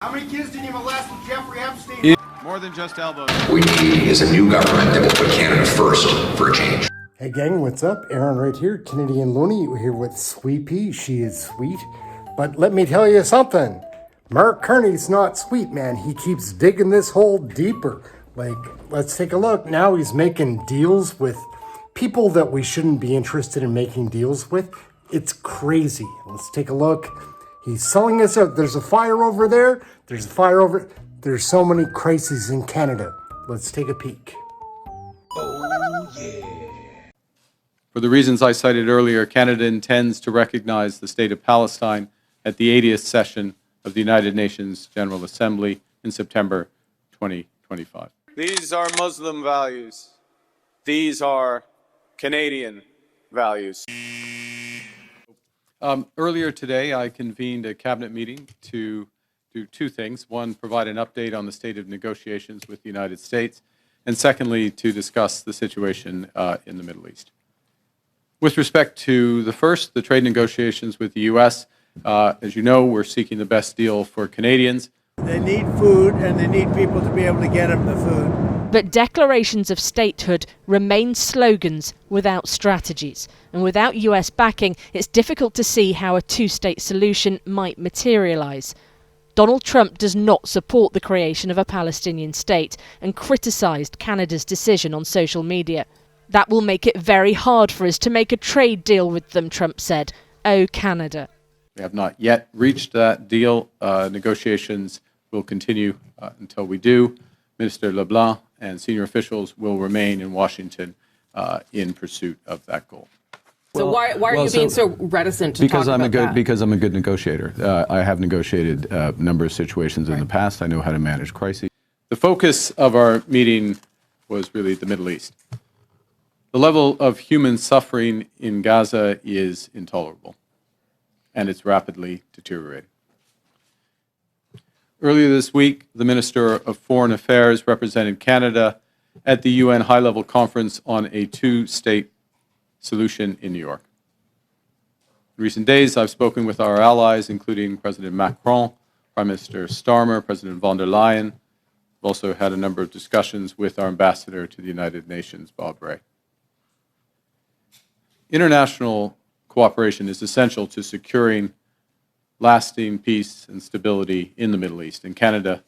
How many kids did you molest with Jeffrey Epstein? More than just elbows. We need is a new government that will put Canada first for a change. Hey gang, what's up? Aaron right here, Canadian Looney. We're here with Sweet Pea. She is sweet. But let me tell you something. Mark Carney's not sweet, man. He keeps digging this hole deeper. Like, let's take a look. Now he's making deals with people that we shouldn't be interested in making deals with. It's crazy. Let's take a look. He's selling us out. There's a fire over there. There's a fire over. There's so many crises in Canada. Let's take a peek. Oh, yeah. For the reasons I cited earlier, Canada intends to recognize the state of Palestine at the 80th session of the United Nations General Assembly in September 2025. These are Muslim values. These are Canadian values. Earlier today, I convened a cabinet meeting to do two things. One, provide an update on the state of negotiations with the United States, and secondly, to discuss the situation in the Middle East. With respect to the first, the trade negotiations with the U.S., as you know, we're seeking the best deal for Canadians. They need food, and they need people to be able to get them the food. But declarations of statehood remain slogans without strategies. And without US backing, it's difficult to see how a two-state solution might materialise. Donald Trump does not support the creation of a Palestinian state and criticised Canada's decision on social media. That will make it very hard for us to make a trade deal with them, Trump said. Oh, Canada. We have not yet reached that deal. Negotiations will continue until we do. Minister LeBlanc and senior officials will remain in Washington in pursuit of that goal. So why are you being so reticent to talk about that? Because I'm a good negotiator. I have negotiated a number of situations in the past. I know how to manage crises. The focus of our meeting was really the Middle East. The level of human suffering in Gaza is intolerable, and it's rapidly deteriorating. Earlier this week, the Minister of Foreign Affairs represented Canada at the UN high-level conference on a two-state solution in New York. In recent days, I've spoken with our allies, including President Macron, Prime Minister Starmer, President von der Leyen. I've also had a number of discussions with our ambassador to the United Nations, Bob Ray. International cooperation is essential to securing lasting peace and stability in the Middle East, and Canada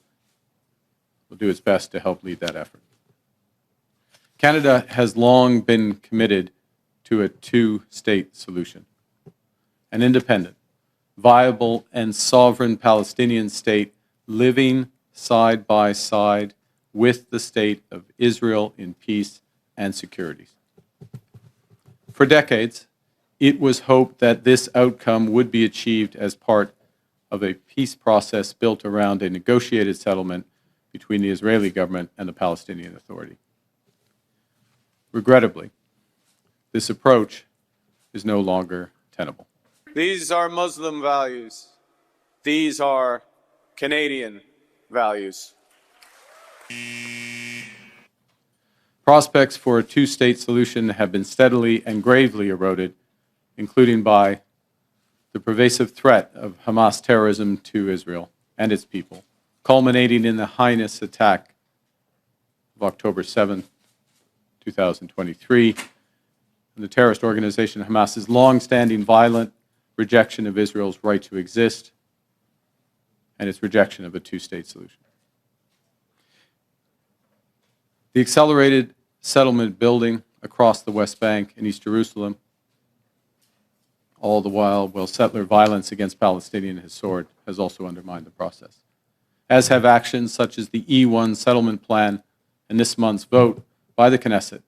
will do its best to help lead that effort. Canada has long been committed to a two-state solution, an independent, viable, and sovereign Palestinian state living side by side with the state of Israel in peace and security. For decades, it was hoped that this outcome would be achieved as part of a peace process built around a negotiated settlement between the Israeli government and the Palestinian Authority. Regrettably, this approach is no longer tenable. These are Muslim values. These are Canadian values. Prospects for a two-state solution have been steadily and gravely eroded, including by the pervasive threat of Hamas terrorism to Israel and its people, culminating in the heinous attack of October 7, 2023, and the terrorist organization Hamas's long-standing violent rejection of Israel's right to exist and its rejection of a two-state solution. The accelerated settlement building across the West Bank and East Jerusalem, all the while settler violence against Palestinians has soared, has also undermined the process, as have actions such as the E1 settlement plan and this month's vote by the Knesset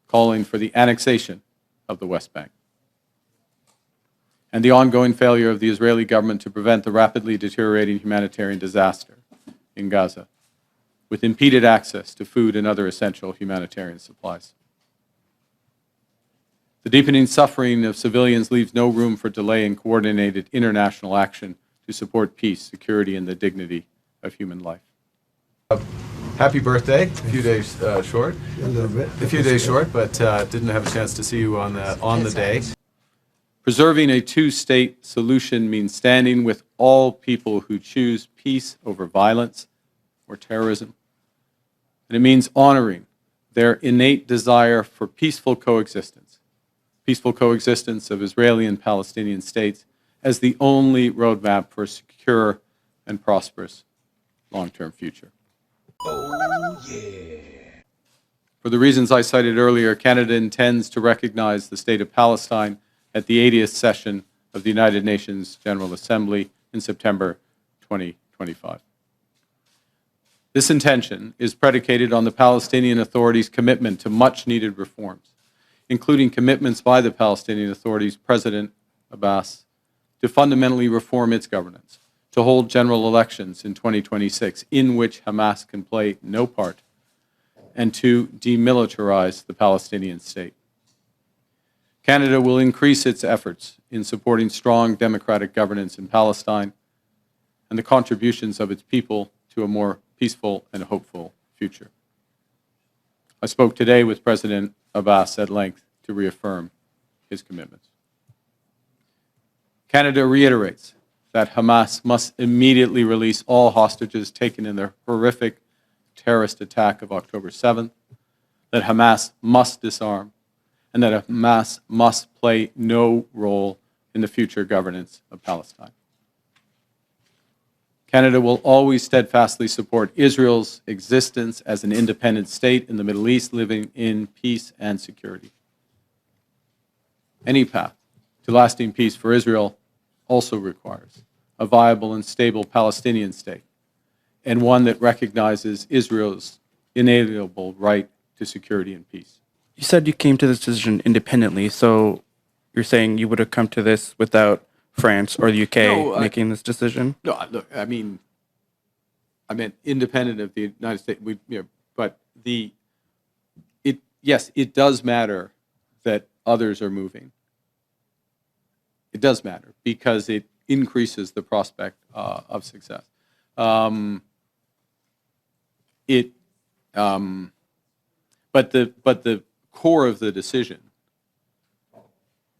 calling for the annexation of the West Bank, and the ongoing failure of the Israeli government to prevent the rapidly deteriorating humanitarian disaster in Gaza, with impeded access to food and other essential humanitarian supplies. The deepening suffering of civilians leaves no room for delay in coordinated international action to support peace, security, and the dignity of human life. Happy birthday. A few days short. A little bit. A few days short, but didn't have a chance to see you on the day. Preserving a two-state solution means standing with all people who choose peace over violence or terrorism. And it means honoring their innate desire for peaceful coexistence of Israeli and Palestinian states as the only roadmap for a secure and prosperous long-term future. Oh, yeah. For the reasons I cited earlier, Canada intends to recognize the State of Palestine at the 80th session of the United Nations General Assembly in September 2025. This intention is predicated on the Palestinian Authority's commitment to much-needed reforms, including commitments by the Palestinian Authority's President Abbas to fundamentally reform its governance, to hold general elections in 2026 in which Hamas can play no part, and to demilitarize the Palestinian state. Canada will increase its efforts in supporting strong democratic governance in Palestine and the contributions of its people to a more peaceful and hopeful future. I spoke today with President Abbas at length to reaffirm his commitments. Canada reiterates that Hamas must immediately release all hostages taken in the horrific terrorist attack of October 7th, that Hamas must disarm, and that Hamas must play no role in the future governance of Palestine. Canada will always steadfastly support Israel's existence as an independent state in the Middle East, living in peace and security. Any path to lasting peace for Israel also requires a viable and stable Palestinian state, and one that recognizes Israel's inalienable right to security and peace. You said you came to this decision independently, so you're saying you would have come to this without France or the UK making this decision? No, look, I mean, I meant independent of the United States. But yes, it does matter that others are moving. It does matter because it increases the prospect of success. But the core of the decision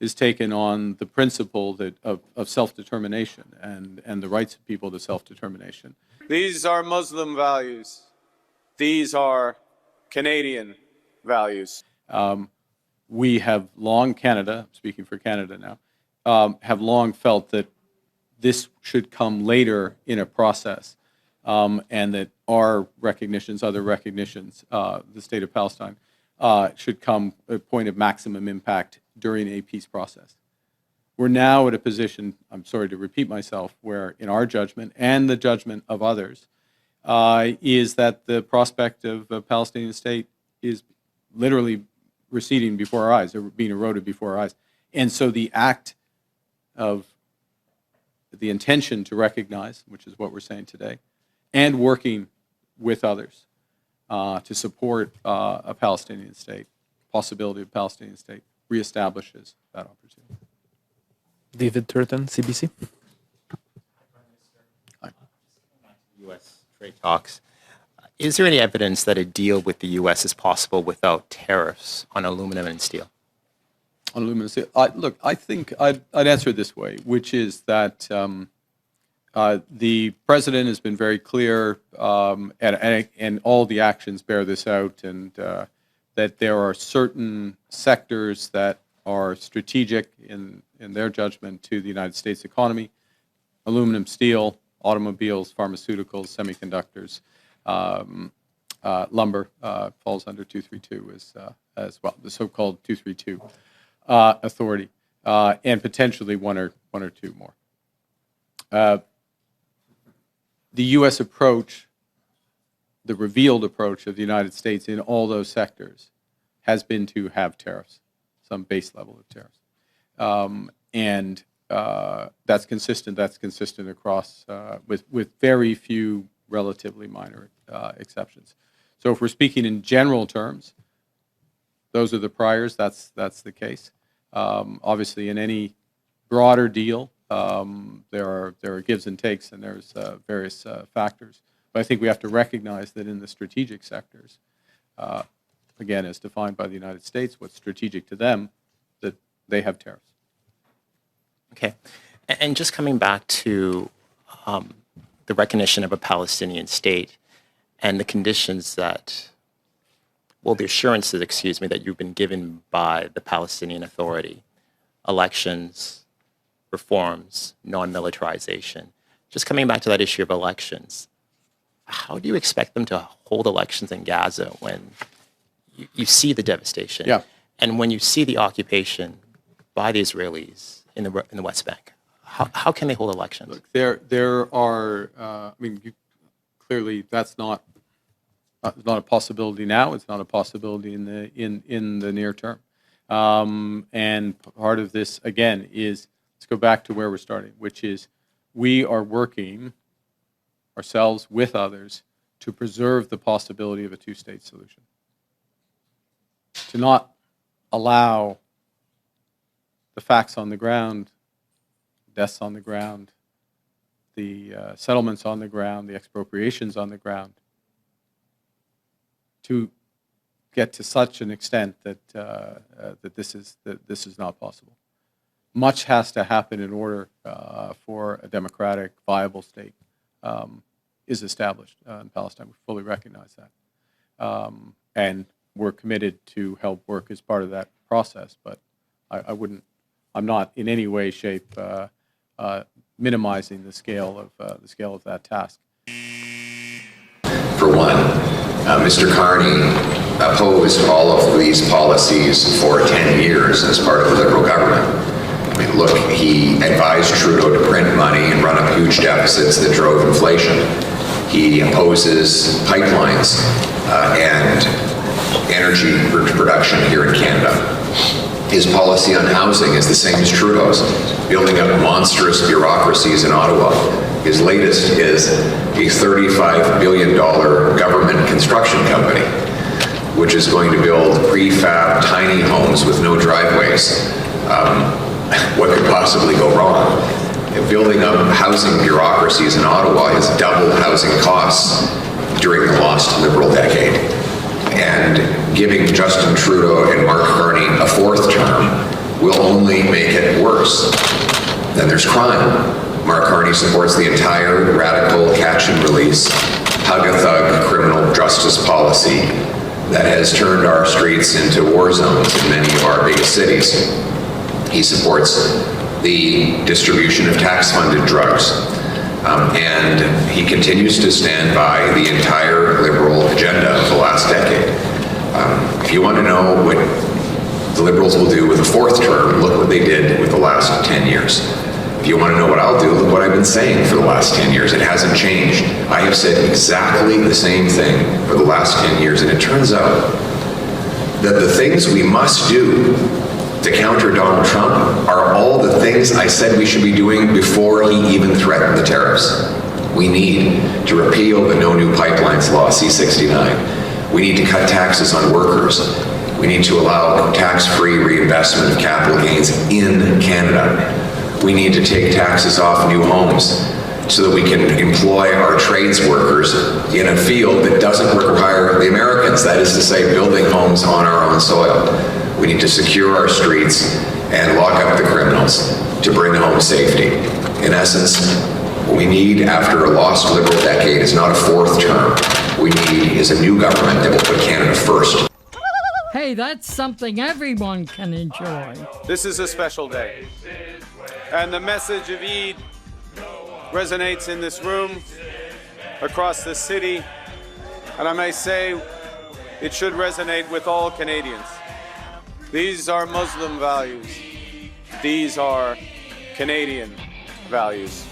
is taken on the principle that of self-determination and the rights of people to self-determination. These are Muslim values. These are Canadian values. We have long, Canada, speaking for Canada now, have long felt that this should come later in a process, and that our recognitions, other recognitions, the State of Palestine, should come at a point of maximum impact during a peace process. We're now at a position, I'm sorry to repeat myself, where in our judgment and the judgment of others, is that the prospect of a Palestinian state is literally receding before our eyes, or being eroded before our eyes. And so the act of the intention to recognize, which is what we're saying today, and working with others to support a Palestinian state, possibility of a Palestinian state, reestablishes that opportunity. David Turton, CBC. U.S. trade talks. Is there any evidence that a deal with the U.S. is possible without tariffs on aluminum and steel? On aluminum and steel, look, I think I'd answer it this way, which is that the president has been very clear, and all the actions bear this out, and that there are certain sectors that are strategic in their judgment to the United States economy: aluminum, steel, automobiles, pharmaceuticals, semiconductors, lumber falls under 232 as well, the so-called 232 authority, and potentially one or two more. The U.S. approach, the revealed approach of the United States in all those sectors, has been to have tariffs, some base level of tariffs, and that's consistent. That's consistent across with very few relatively minor exceptions. So if we're speaking in general terms, those are the priors. That's the case. Obviously, in any broader deal, there are gives and takes, and there's various factors. But I think we have to recognize that in the strategic sectors, again, as defined by the United States, what's strategic to them, that they have tariffs. Okay. And just coming back to the recognition of a Palestinian state and the conditions that, well, the assurances, excuse me, that you've been given by the Palestinian Authority, elections, reforms, non-militarization. Just coming back to that issue of elections, how do you expect them to hold elections in Gaza when you see the devastation? Yeah. And when you see the occupation by the Israelis in the West Bank, how can they hold elections? Look, there are. I mean, clearly that's not a possibility now. It's not a possibility in the near term. And part of this again is, let's go back to where we're starting, which is we are working ourselves with others to preserve the possibility of a two-state solution. To not allow the facts on the ground, deaths on the ground, the settlements on the ground, the expropriations on the ground, to get to such an extent that that this is not possible. Much has to happen in order for a democratic, viable state is established in Palestine. We fully recognize that, and we're committed to help work as part of that process. But I'm not in any way, shape, minimizing the scale of that task. For one, Mr. Carney opposed all of these policies for 10 years as part of the Liberal government. I mean, look, he advised Trudeau to print money and run up huge deficits that drove inflation. He opposes pipelines and energy production here in Canada. His policy on housing is the same as Trudeau's, building up monstrous bureaucracies in Ottawa. His latest is a $35 billion government construction company, which is going to build prefab tiny homes with no driveways. What could possibly go wrong? Building up housing bureaucracies in Ottawa has doubled housing costs during the lost Liberal decade. And giving Justin Trudeau and Mark Carney a fourth term will only make it worse. Then there's crime. Mark Carney supports the entire radical catch and release, hug-a-thug criminal justice policy that has turned our streets into war zones in many of our biggest cities. He supports the distribution of tax-funded drugs. And he continues to stand by the entire Liberal agenda of the last decade. If you want to know what the Liberals will do with a fourth term, look what they did with the last 10 years. If you want to know what I'll do, look what I've been saying for the last 10 years. It hasn't changed. I have said exactly the same thing for the last 10 years, and it turns out that the things we must do to counter Donald Trump are all the things I said we should be doing before he even threatened the tariffs. We need to repeal the No New Pipelines Law, C-69. We need to cut taxes on workers. We need to allow tax-free reinvestment of capital gains in Canada. We need to take taxes off new homes so that we can employ our trades workers in a field that doesn't require the Americans, that is to say, building homes on our own soil. We need to secure our streets and lock up the criminals to bring home safety. In essence, what we need after a lost Liberal decade is not a fourth term. What we need is a new government that will put Canada first. Hey, that's something everyone can enjoy. This is a special day. And the message of Eid resonates in this room, across the city, and I may say it should resonate with all Canadians. These are Muslim values. These are Canadian values.